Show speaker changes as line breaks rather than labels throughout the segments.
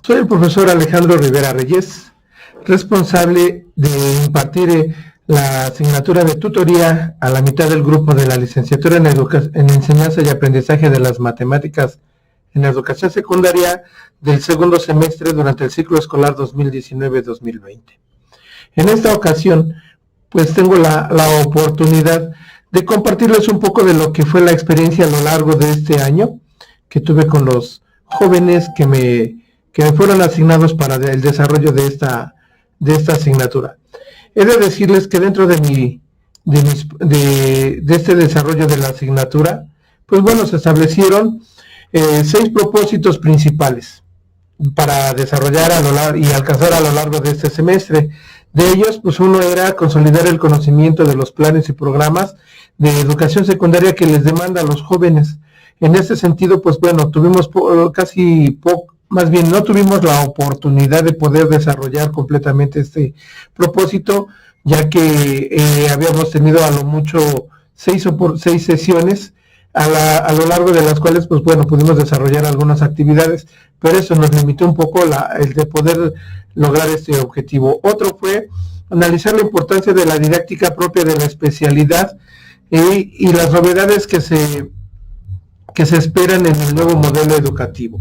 Soy el profesor Alejandro Rivera Reyes, responsable de impartir la asignatura de tutoría a la mitad del grupo de la licenciatura en Enseñanza y Aprendizaje de las Matemáticas en Educación Secundaria del segundo semestre durante el ciclo escolar 2019-2020. En esta ocasión, pues tengo la oportunidad de compartirles un poco de lo que fue la experiencia a lo largo de este año que tuve con los jóvenes que me fueron asignados para el desarrollo de esta asignatura. He de decirles que dentro de este desarrollo de la asignatura, pues bueno, se establecieron 6 propósitos principales para desarrollar y alcanzar a lo largo de este semestre. De ellos, pues uno era consolidar el conocimiento de los planes y programas de educación secundaria que les demanda a los jóvenes. En este sentido, pues bueno, tuvimos no tuvimos la oportunidad de poder desarrollar completamente este propósito, ya que habíamos tenido a lo mucho 6 sesiones, a lo largo de las cuales, pues bueno, pudimos desarrollar algunas actividades, pero eso nos limitó un poco el de poder lograr este objetivo. Otro fue analizar la importancia de la didáctica propia de la especialidad y las novedades que se esperan en el nuevo modelo educativo.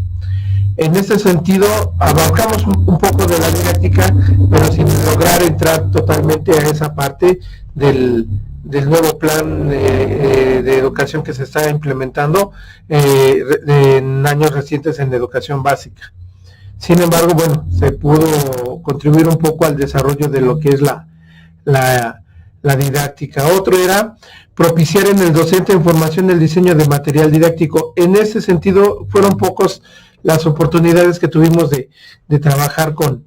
En este sentido, abarcamos un poco de la didáctica, pero sin lograr entrar totalmente a esa parte del nuevo plan de educación que se está implementando en años recientes en educación básica. Sin embargo, bueno, se pudo contribuir un poco al desarrollo de lo que es la didáctica. Otro era propiciar en el docente información del diseño de material didáctico. En ese sentido, fueron pocos las oportunidades que tuvimos de trabajar con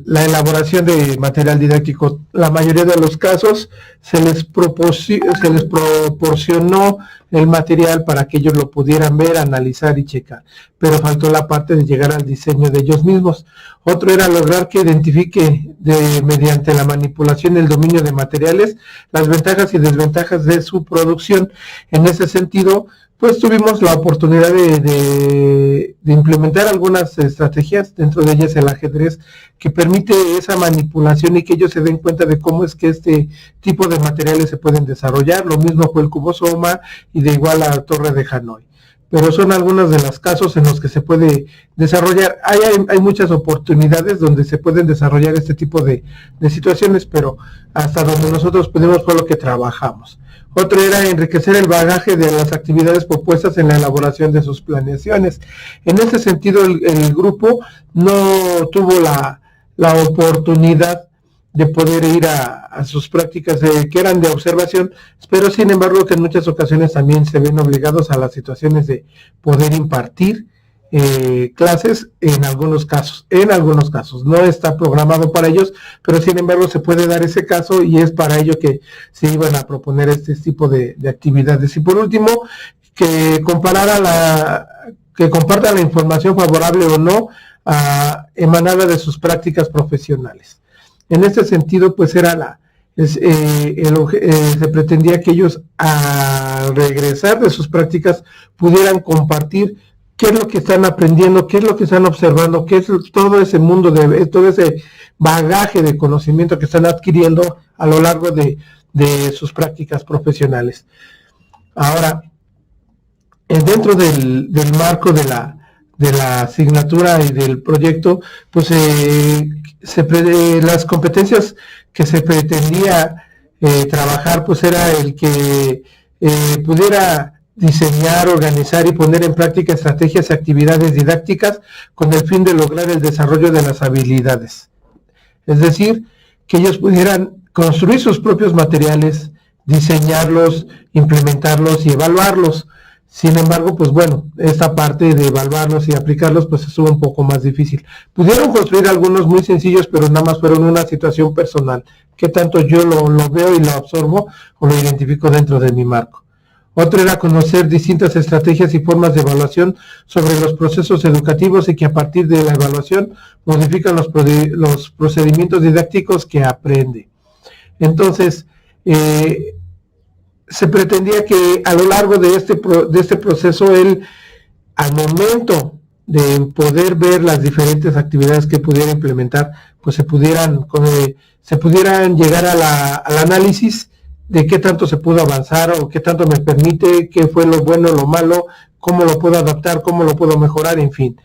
la elaboración de material didáctico. La mayoría de los casos se les proporcionó el material para que ellos lo pudieran ver, analizar y checar, pero faltó la parte de llegar al diseño de ellos mismos. Otro era lograr que identifique mediante la manipulación y el dominio de materiales las ventajas y desventajas de su producción. En ese sentido, pues tuvimos la oportunidad de implementar algunas estrategias, dentro de ellas el ajedrez, que permite esa manipulación y que ellos se den cuenta de cómo es que este tipo de materiales se pueden desarrollar. Lo mismo fue el cubosoma y de igual la torre de Hanoi. Pero son algunos de los casos en los que se puede desarrollar. Hay muchas oportunidades donde se pueden desarrollar este tipo de situaciones, pero hasta donde nosotros pudimos fue lo que trabajamos. Otro era enriquecer el bagaje de las actividades propuestas en la elaboración de sus planeaciones. En ese sentido, el grupo no tuvo la oportunidad de poder ir a sus prácticas que eran de observación, pero sin embargo que en muchas ocasiones también se ven obligados a las situaciones de poder impartir clases en algunos casos. No está programado para ellos, pero sin embargo se puede dar ese caso y es para ello que se iban a proponer este tipo de actividades. Y por último, que comparta la información favorable o no emanada de sus prácticas profesionales. En este sentido, pues era se pretendía que ellos, al regresar de sus prácticas, pudieran compartir qué es lo que están aprendiendo, qué es lo que están observando, qué es todo ese mundo, todo ese bagaje de conocimiento que están adquiriendo a lo largo de sus prácticas profesionales. Ahora, dentro del marco de la asignatura y del proyecto, pues las competencias que se pretendía trabajar, pues era el que pudiera diseñar, organizar y poner en práctica estrategias y actividades didácticas con el fin de lograr el desarrollo de las habilidades. Es decir, que ellos pudieran construir sus propios materiales, diseñarlos, implementarlos y evaluarlos. Sin embargo, pues bueno, esta parte de evaluarlos y aplicarlos pues estuvo un poco más difícil. Pudieron construir algunos muy sencillos, pero nada más fueron una situación personal, que tanto yo lo veo y lo absorbo o lo identifico dentro de mi marco. Otro era conocer distintas estrategias y formas de evaluación sobre los procesos educativos y que a partir de la evaluación modifican los procedimientos didácticos que aprende. Entonces, se pretendía que a lo largo de este proceso, él, al momento poder ver las diferentes actividades que pudiera implementar, pues se pudieran llegar al análisis de qué tanto se pudo avanzar o qué tanto me permite, qué fue lo bueno, lo malo, cómo lo puedo adaptar, cómo lo puedo mejorar, en fin.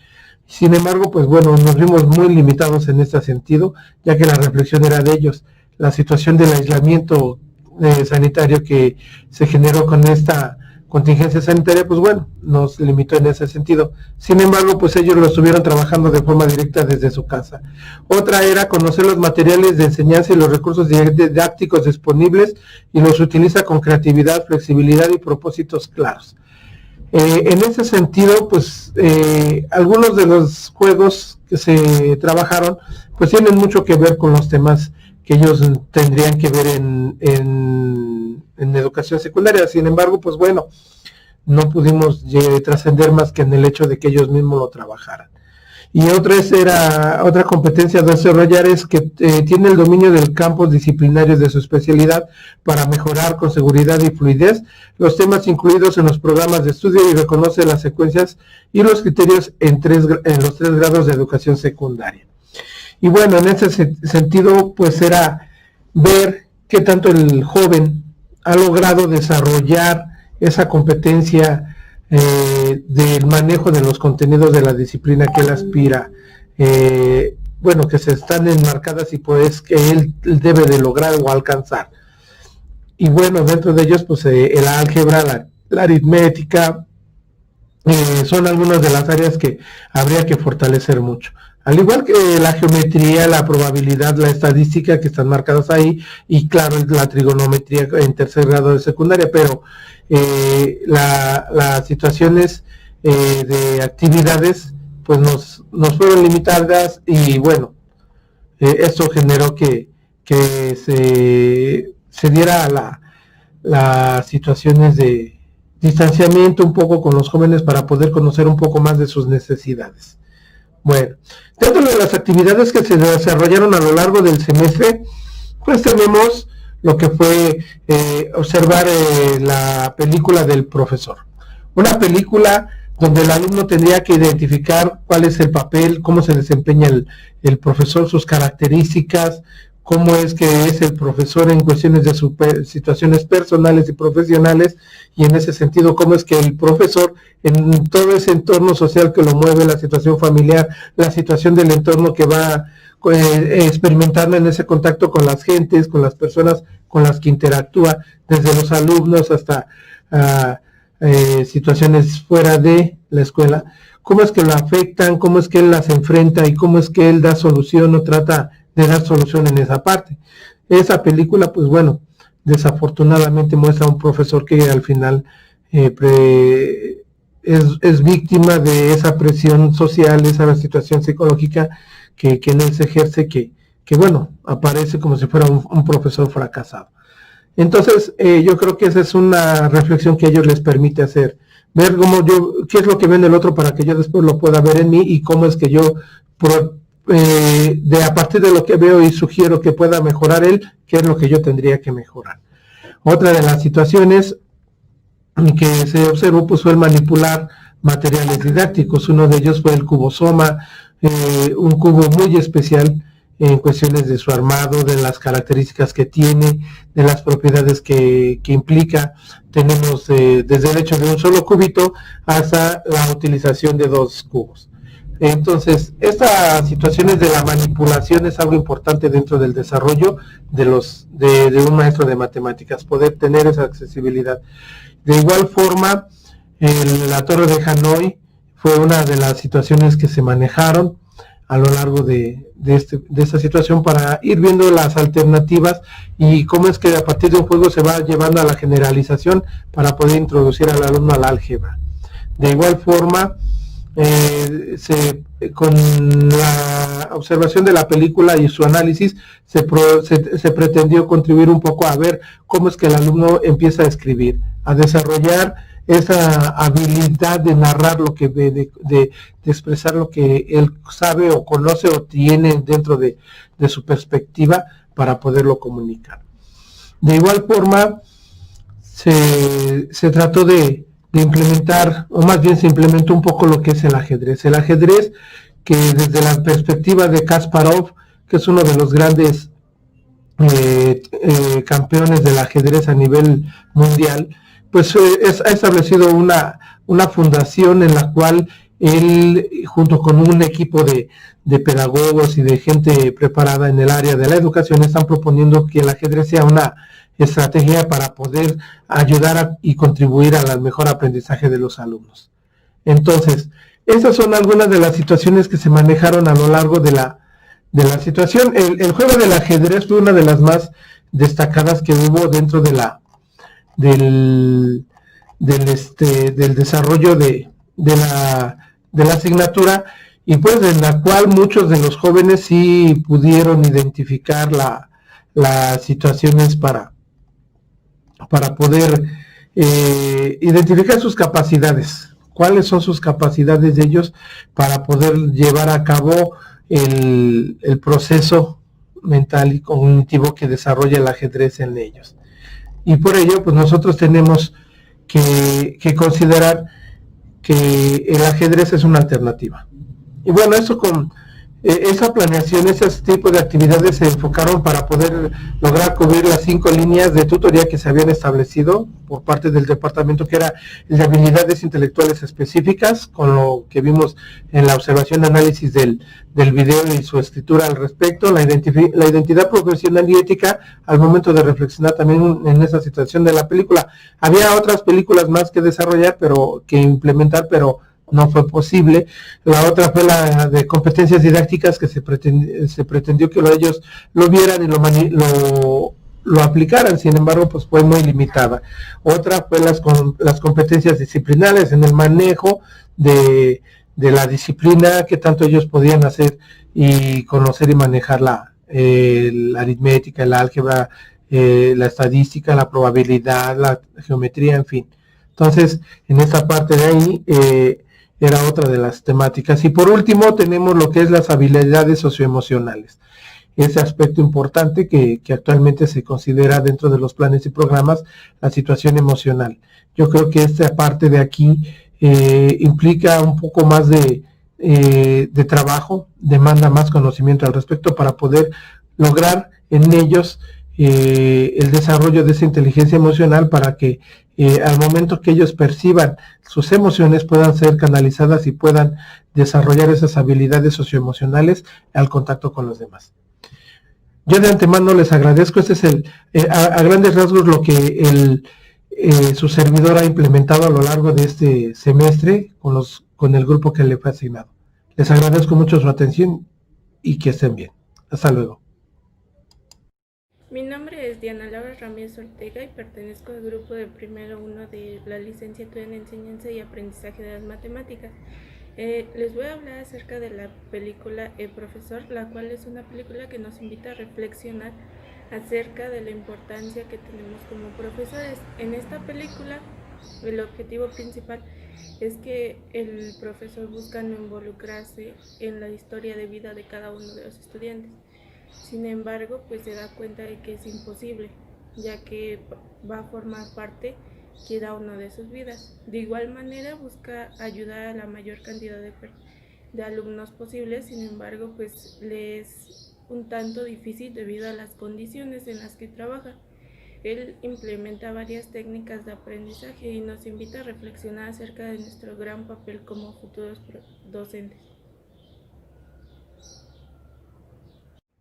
Sin embargo, pues bueno, nos vimos muy limitados en este sentido, ya que la reflexión era de ellos. La situación del aislamiento sanitario que se generó con esta contingencia sanitaria, pues bueno, nos limitó en ese sentido. Sin embargo, pues ellos lo estuvieron trabajando de forma directa desde su casa. Otra era conocer los materiales de enseñanza y los recursos didácticos disponibles y los utiliza con creatividad, flexibilidad y propósitos claros. En ese sentido, pues algunos de los juegos que se trabajaron, pues tienen mucho que ver con los temas que ellos tendrían que ver en educación secundaria. Sin embargo, pues bueno, no pudimos trascender más que en el hecho de que ellos mismos lo trabajaran. Y otra competencia a desarrollar es que tiene el dominio del campo disciplinario de su especialidad para mejorar con seguridad y fluidez los temas incluidos en los programas de estudio y reconoce las secuencias y los criterios en los 3 grados de educación secundaria. Y bueno, en ese sentido, pues era ver qué tanto el joven ha logrado desarrollar esa competencia del manejo de los contenidos de la disciplina que él aspira, bueno, que se están enmarcadas y pues que él debe de lograr o alcanzar. Y bueno, dentro de ellos, pues el álgebra, la aritmética, son algunas de las áreas que habría que fortalecer mucho. Al igual que la geometría, la probabilidad, la estadística que están marcadas ahí, y claro, la trigonometría en 3er grado de secundaria, pero las situaciones de actividades pues nos fueron limitadas y bueno, esto generó que se diera las situaciones de distanciamiento un poco con los jóvenes para poder conocer un poco más de sus necesidades. Bueno, dentro de las actividades que se desarrollaron a lo largo del semestre, pues tenemos lo que fue observar la película del profesor. Una película donde el alumno tendría que identificar cuál es el papel, cómo se desempeña el profesor, sus características, cómo es que es el profesor en cuestiones de sus situaciones personales y profesionales, y en ese sentido, cómo es que el profesor, en todo ese entorno social que lo mueve, la situación familiar, la situación del entorno que va experimentando en ese contacto con las gentes, con las personas con las que interactúa, desde los alumnos hasta situaciones fuera de la escuela, cómo es que lo afectan, cómo es que él las enfrenta y cómo es que él da solución o trata de dar solución en esa parte. Esa película, pues bueno, desafortunadamente muestra a un profesor que al final es víctima de esa presión social, esa situación psicológica que en él se ejerce, que bueno, aparece como si fuera un profesor fracasado. Entonces, yo creo que esa es una reflexión que a ellos les permite hacer, ver qué es lo que ve en el otro para que yo después lo pueda ver en mí y cómo es que yo a partir de lo que veo y sugiero que pueda mejorar él, qué es lo que yo tendría que mejorar. Otra de las situaciones que se observó pues fue el manipular materiales didácticos. Uno de ellos fue el cubosoma, un cubo muy especial en cuestiones de su armado, de las características que tiene, de las propiedades que implica. Tenemos desde el hecho de un solo cubito hasta la utilización de 2 cubos. Entonces, estas situaciones de la manipulación es algo importante dentro del desarrollo de un maestro de matemáticas, poder tener esa accesibilidad. De igual forma, la Torre de Hanoi fue una de las situaciones que se manejaron a lo largo de esta situación para ir viendo las alternativas y cómo es que a partir de un juego se va llevando a la generalización para poder introducir al alumno al álgebra. De igual forma, con la observación de la película y su análisis se pretendió contribuir un poco a ver cómo es que el alumno empieza a escribir, a desarrollar esa habilidad de narrar lo que de expresar lo que él sabe o conoce o tiene dentro de su perspectiva para poderlo comunicar. De igual forma se trató de implementar, o más bien se implementó un poco lo que es el ajedrez. El ajedrez que desde la perspectiva de Kasparov, que es uno de los grandes campeones del ajedrez a nivel mundial, pues ha establecido una fundación en la cual él, junto con un equipo de pedagogos y de gente preparada en el área de la educación, están proponiendo que el ajedrez sea una estrategia para poder ayudar y contribuir al mejor aprendizaje de los alumnos. Entonces, esas son algunas de las situaciones que se manejaron a lo largo de la situación. El juego del ajedrez fue una de las más destacadas que hubo dentro de del desarrollo de la asignatura, y pues en la cual muchos de los jóvenes sí pudieron identificar las situaciones para poder identificar sus capacidades, cuáles son sus capacidades de ellos para poder llevar a cabo el proceso mental y cognitivo que desarrolla el ajedrez en ellos. Y por ello, pues nosotros tenemos que considerar que el ajedrez es una alternativa. Y bueno, eso con esa planeación, ese tipo de actividades se enfocaron para poder lograr cubrir las 5 líneas de tutoría que se habían establecido por parte del departamento, que era el de habilidades intelectuales específicas, con lo que vimos en la observación y análisis del video y su escritura al respecto, la identidad profesional y ética al momento de reflexionar también en esa situación de la película. Había otras películas más que desarrollar, pero que implementar, pero no fue posible. La otra fue la de competencias didácticas, que se pretendió que ellos lo vieran y lo aplicaran, sin embargo, pues fue muy limitada. Otra fue las competencias disciplinares en el manejo de la disciplina, que tanto ellos podían hacer y conocer y manejar la aritmética, el álgebra, la estadística, la probabilidad, la geometría, en fin. Entonces, en esta parte de ahí era otra de las temáticas. Y por último tenemos lo que es las habilidades socioemocionales, ese aspecto importante que actualmente se considera dentro de los planes y programas, la situación emocional. Yo creo que esta parte de aquí implica un poco más de trabajo, demanda más conocimiento al respecto para poder lograr en ellos el desarrollo de esa inteligencia emocional, para que al momento que ellos perciban sus emociones puedan ser canalizadas y puedan desarrollar esas habilidades socioemocionales al contacto con los demás. Yo de antemano les agradezco. Este es a grandes rasgos lo que su servidor ha implementado a lo largo de este semestre con el grupo que le fue asignado. Les agradezco mucho su atención y que estén bien. Hasta luego.
Mi nombre es Diana Laura Ramírez Ortega y pertenezco al grupo de primero 1 de la licenciatura en Enseñanza y Aprendizaje de las Matemáticas. Les voy a hablar acerca de la película El Profesor, la cual es una película que nos invita a reflexionar acerca de la importancia que tenemos como profesores. En esta película, el objetivo principal es que el profesor busca no involucrarse en la historia de vida de cada uno de los estudiantes. Sin embargo, pues se da cuenta de que es imposible, ya que va a formar parte cada uno de sus vidas. De igual manera busca ayudar a la mayor cantidad de alumnos posibles, sin embargo, pues le es un tanto difícil debido a las condiciones en las que trabaja. Él implementa varias técnicas de aprendizaje y nos invita a reflexionar acerca de nuestro gran papel como futuros docentes.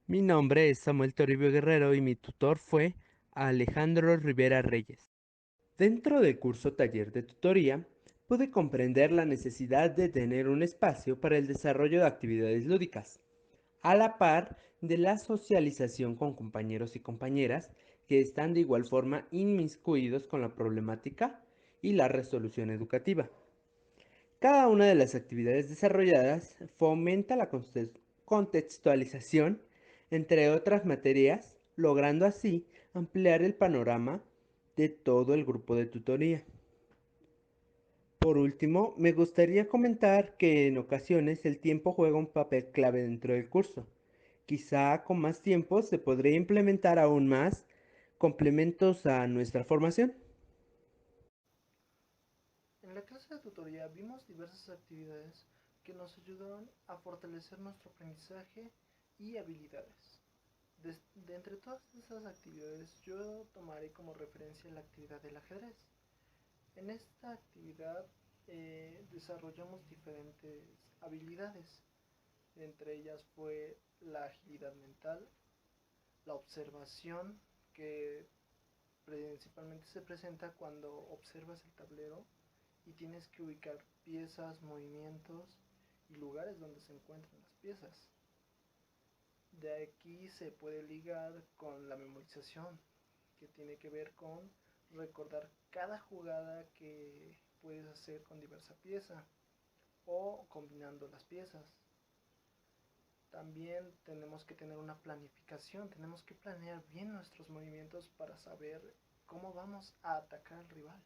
Mi nombre es Samuel Toribio Guerrero y mi tutor fue Alejandro Rivera Reyes. Dentro del curso Taller de Tutoría, pude comprender la necesidad de tener un espacio para el desarrollo de actividades lúdicas, a la par de la socialización con compañeros y compañeras que están de igual forma inmiscuidos con la problemática y la resolución educativa. Cada una de las actividades desarrolladas fomenta la contextualización entre otras materias, logrando así ampliar el panorama de todo el grupo de tutoría. Por último, me gustaría comentar que en ocasiones el tiempo juega un papel clave dentro del curso. Quizá con más tiempo se podría implementar aún más complementos a nuestra formación.
clase de tutoría vimos diversas actividades que nos ayudaron a fortalecer nuestro aprendizaje y habilidades. De entre todas esas actividades, yo tomaré como referencia la actividad del ajedrez. En esta actividad desarrollamos diferentes habilidades. Entre ellas fue la agilidad mental, la observación, que principalmente se presenta cuando observas el tablero y tienes que ubicar piezas, movimientos y lugares donde se encuentran las piezas. De aquí se puede ligar con la memorización, que tiene que ver con recordar cada jugada que puedes hacer con diversa pieza o combinando las piezas. También tenemos que tener una planificación, tenemos que planear bien nuestros movimientos para saber cómo vamos a atacar al rival.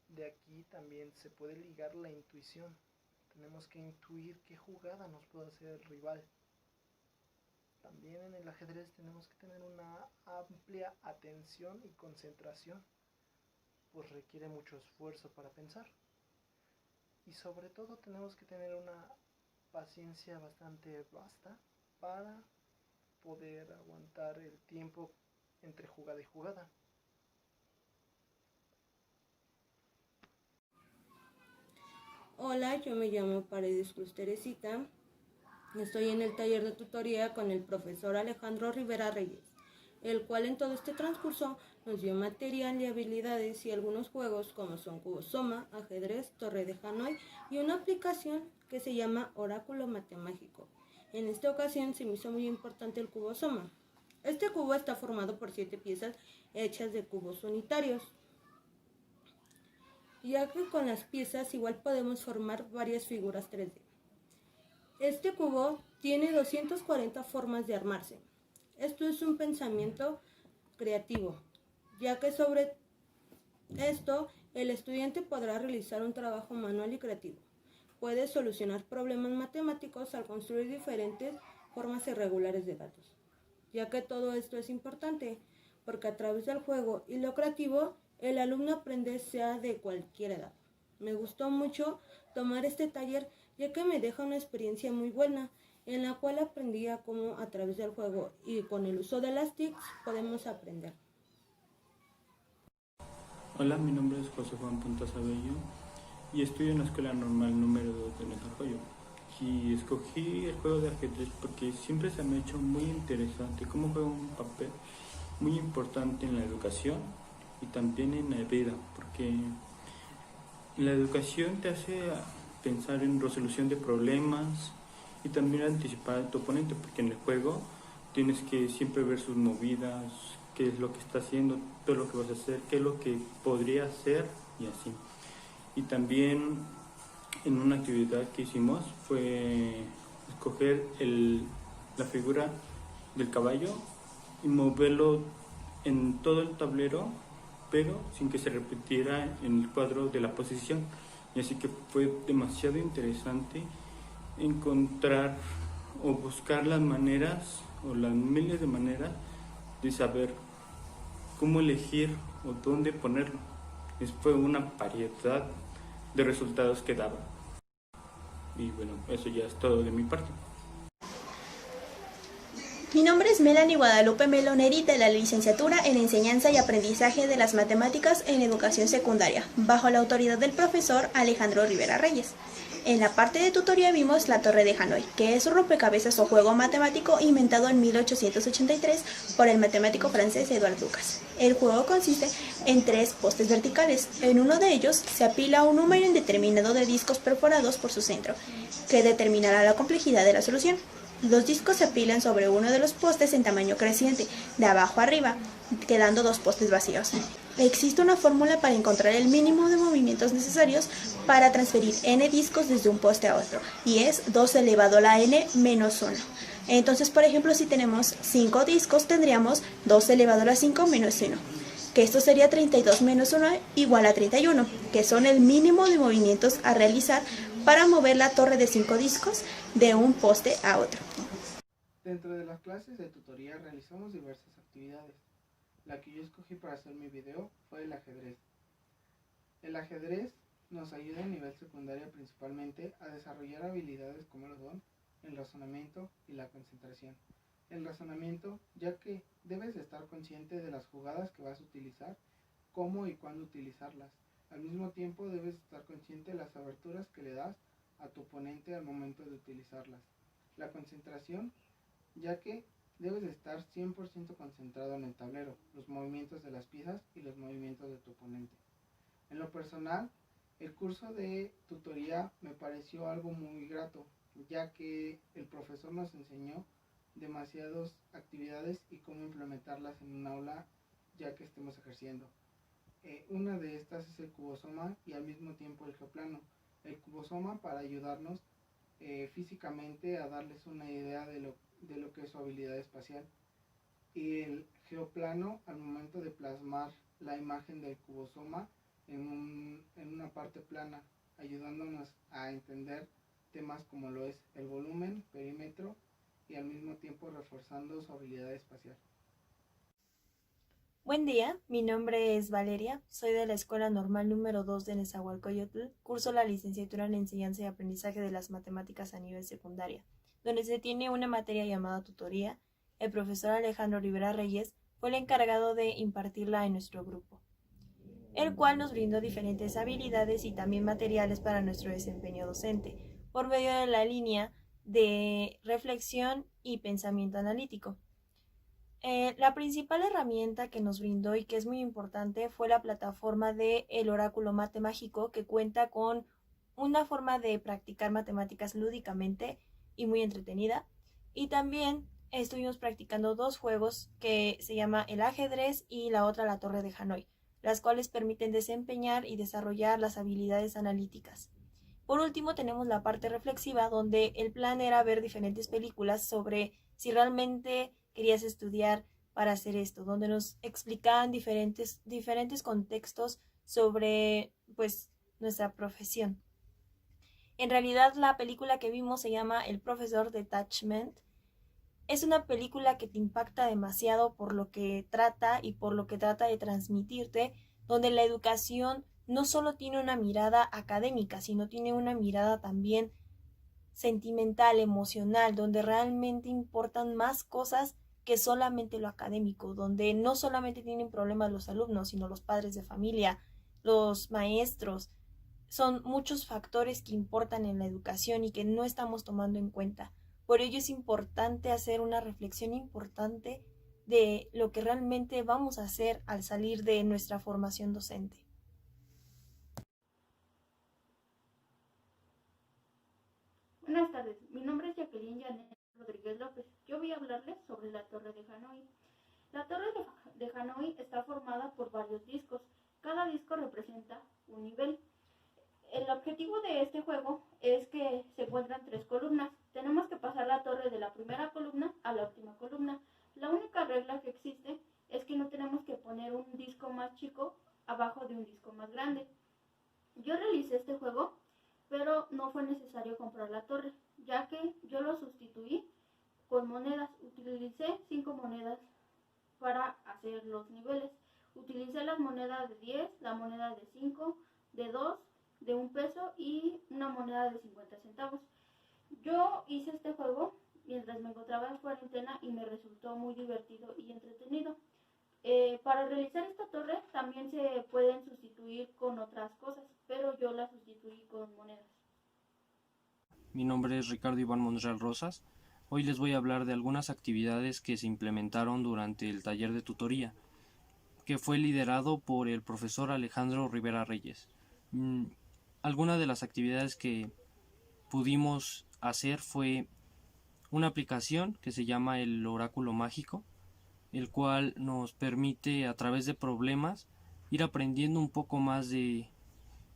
De aquí también se puede ligar la intuición, tenemos que intuir qué jugada nos puede hacer el rival. También en el ajedrez tenemos que tener una amplia atención y concentración, pues requiere mucho esfuerzo para pensar. Y sobre todo tenemos que tener una paciencia bastante vasta para poder aguantar el tiempo entre jugada y jugada.
Hola, yo me llamo Paredes Cruz Teresita. Estoy en el taller de tutoría con el profesor Alejandro Rivera Reyes, el cual en todo este transcurso nos dio material y habilidades y algunos juegos como son Cubosoma, ajedrez, Torre de Hanoi y una aplicación que se llama Oráculo Matemático. En esta ocasión se me hizo muy importante el Cubosoma. Este cubo está formado por 7 piezas hechas de cubos unitarios, ya que con las piezas igual podemos formar varias figuras 3D. Este cubo tiene 240 formas de armarse. Esto es un pensamiento creativo, ya que sobre esto el estudiante podrá realizar un trabajo manual y creativo. Puede solucionar problemas matemáticos al construir diferentes formas irregulares de datos, ya que todo esto es importante, porque a través del juego y lo creativo, el alumno aprende sea de cualquier edad. Me gustó mucho tomar este taller, ya que me deja una experiencia muy buena, en la cual aprendí a cómo a través del juego y con el uso de las TICs podemos aprender.
Hola, mi nombre es José Juan Puntas Abello y estudio en la Escuela Normal número 2 de Nezahualcóyotl. Y escogí el juego de ajedrez porque siempre se me ha hecho muy interesante cómo juega un papel muy importante en la educación y también en la vida, porque en la educación te hace pensar en resolución de problemas y también anticipar a tu oponente, porque en el juego tienes que siempre ver sus movidas, qué es lo que está haciendo, todo lo que vas a hacer, qué es lo que podría hacer y así. Y también en una actividad que hicimos fue escoger la figura del caballo y moverlo en todo el tablero, pero sin que se repitiera en el cuadro de la posición. Y así que fue demasiado interesante encontrar o buscar las maneras o las miles de maneras de saber cómo elegir o dónde ponerlo. Fue una variedad de resultados que daba. Y bueno, eso ya es todo de mi parte.
Mi nombre es Melanie Guadalupe Meloneri, de la licenciatura en Enseñanza y Aprendizaje de las Matemáticas en Educación Secundaria, bajo la autoridad del profesor Alejandro Rivera Reyes. En la parte de tutoría vimos la Torre de Hanoi, que es un rompecabezas o juego matemático inventado en 1883 por el matemático francés Edouard Lucas. El juego consiste en 3 postes verticales. En uno de ellos se apila un número indeterminado de discos perforados por su centro, que determinará la complejidad de la solución. Los discos se apilan sobre uno de los postes en tamaño creciente, de abajo a arriba, quedando 2 postes vacíos. Existe una fórmula para encontrar el mínimo de movimientos necesarios para transferir n discos desde un poste a otro, y es 2 elevado a la n menos 1. Entonces, por ejemplo, si tenemos 5 discos, tendríamos 2 elevado a la 5 menos 1, que esto sería 32 menos 1 igual a 31, que son el mínimo de movimientos a realizar para mover la torre de 5 discos de un poste a otro.
Dentro de las clases de tutoría realizamos diversas actividades. La que yo escogí para hacer mi video fue el ajedrez. El ajedrez nos ayuda a nivel secundaria principalmente a desarrollar habilidades como lo son el razonamiento y la concentración. El razonamiento, ya que debes estar consciente de las jugadas que vas a utilizar, cómo y cuándo utilizarlas. Al mismo tiempo debes estar consciente de las aberturas que le das a tu oponente al momento de utilizarlas. La concentración, ya que debes estar 100% concentrado en el tablero, los movimientos de las piezas y los movimientos de tu oponente. En lo personal, el curso de tutoría me pareció algo muy grato, ya que el profesor nos enseñó demasiadas actividades y cómo implementarlas en un aula ya que estemos ejerciendo. Una de estas es el cubosoma y al mismo tiempo el geoplano. El cubosoma para ayudarnos físicamente a darles una idea de lo que es su habilidad espacial. Y el geoplano al momento de plasmar la imagen del cubosoma en una parte plana, ayudándonos a entender temas como lo es el volumen, perímetro y al mismo tiempo reforzando su habilidad espacial.
Buen día, mi nombre es Valeria, soy de la Escuela Normal número 2 de Nezahualcóyotl, curso la licenciatura en Enseñanza y Aprendizaje de las Matemáticas a nivel secundaria, donde se tiene una materia llamada tutoría. El profesor Alejandro Rivera Reyes fue el encargado de impartirla en nuestro grupo, el cual nos brindó diferentes habilidades y también materiales para nuestro desempeño docente, por medio de la línea de reflexión y pensamiento analítico. La principal herramienta que nos brindó y que es muy importante fue la plataforma de El Oráculo Mate Mágico, que cuenta con una forma de practicar matemáticas lúdicamente y muy entretenida. Y también estuvimos practicando 2 juegos que se llama el ajedrez y la otra la Torre de Hanoi, las cuales permiten desempeñar y desarrollar las habilidades analíticas. Por último, tenemos la parte reflexiva, donde el plan era ver diferentes películas sobre si realmente querías estudiar para hacer esto, donde nos explicaban diferentes contextos sobre pues nuestra profesión. En realidad la película que vimos se llama El Profesor Detachment. Es una película que te impacta demasiado por lo que trata y por lo que trata de transmitirte, donde la educación no solo tiene una mirada académica, sino tiene una mirada también sentimental, emocional, donde realmente importan más cosas que solamente lo académico, donde no solamente tienen problemas los alumnos, sino los padres de familia, los maestros. Son muchos factores que importan en la educación y que no estamos tomando en cuenta. Por ello es importante hacer una reflexión importante de lo que realmente vamos a hacer al salir de nuestra formación docente.
Buenas tardes, mi nombre es Jacqueline Janet Rodríguez López. Yo voy a hablarles sobre la Torre de Hanoi. La Torre de Hanoi está formada por varios discos. Cada disco representa un nivel. El objetivo de este juego es que se encuentran 3 columnas. Tenemos que pasar la torre de la primera columna a la última columna. La única regla que existe es que no tenemos que poner un disco más chico abajo de un disco más grande. Yo realicé este juego, pero no fue necesario comprar la torre, ya que yo lo sustituí con monedas. Utilicé 5 monedas para hacer los niveles. Utilicé las monedas de 10, la moneda de 5, de 2, de 1 peso y una moneda de 50 centavos. Yo hice este juego mientras me encontraba en cuarentena y me resultó muy divertido y entretenido. Para realizar esta torre también se pueden sustituir con otras cosas, pero yo la sustituí con monedas.
Mi nombre es Ricardo Iván Monreal Rosas. Hoy les voy a hablar de algunas actividades que se implementaron durante el taller de tutoría, que fue liderado por el profesor Alejandro Rivera Reyes. Algunas de las actividades que pudimos hacer fue una aplicación que se llama el Oráculo Mágico, el cual nos permite a través de problemas ir aprendiendo un poco más de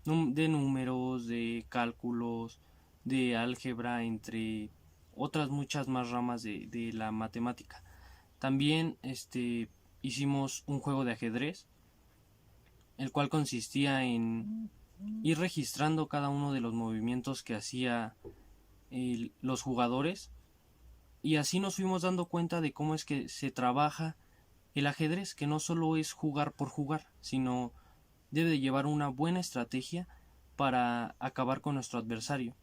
números, de cálculos, de álgebra, entre otras muchas más ramas de la matemática. También hicimos un juego de ajedrez, el cual consistía en ir registrando cada uno de los movimientos que hacía los jugadores, y así nos fuimos dando cuenta de cómo es que se trabaja el ajedrez, que no solo es jugar por jugar, sino debe de llevar una buena estrategia para acabar con nuestro adversario.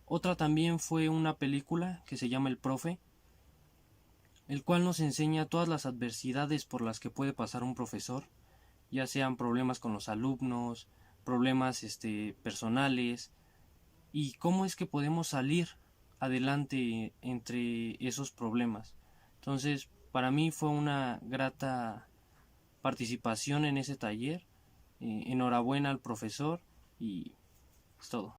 Otra también fue una película que se llama El Profe, el cual nos enseña todas las adversidades por las que puede pasar un profesor, ya sean problemas con los alumnos, problemas personales, y cómo es que podemos salir adelante entre esos problemas. Entonces, para mí fue una grata participación en ese taller. Enhorabuena al profesor y es todo.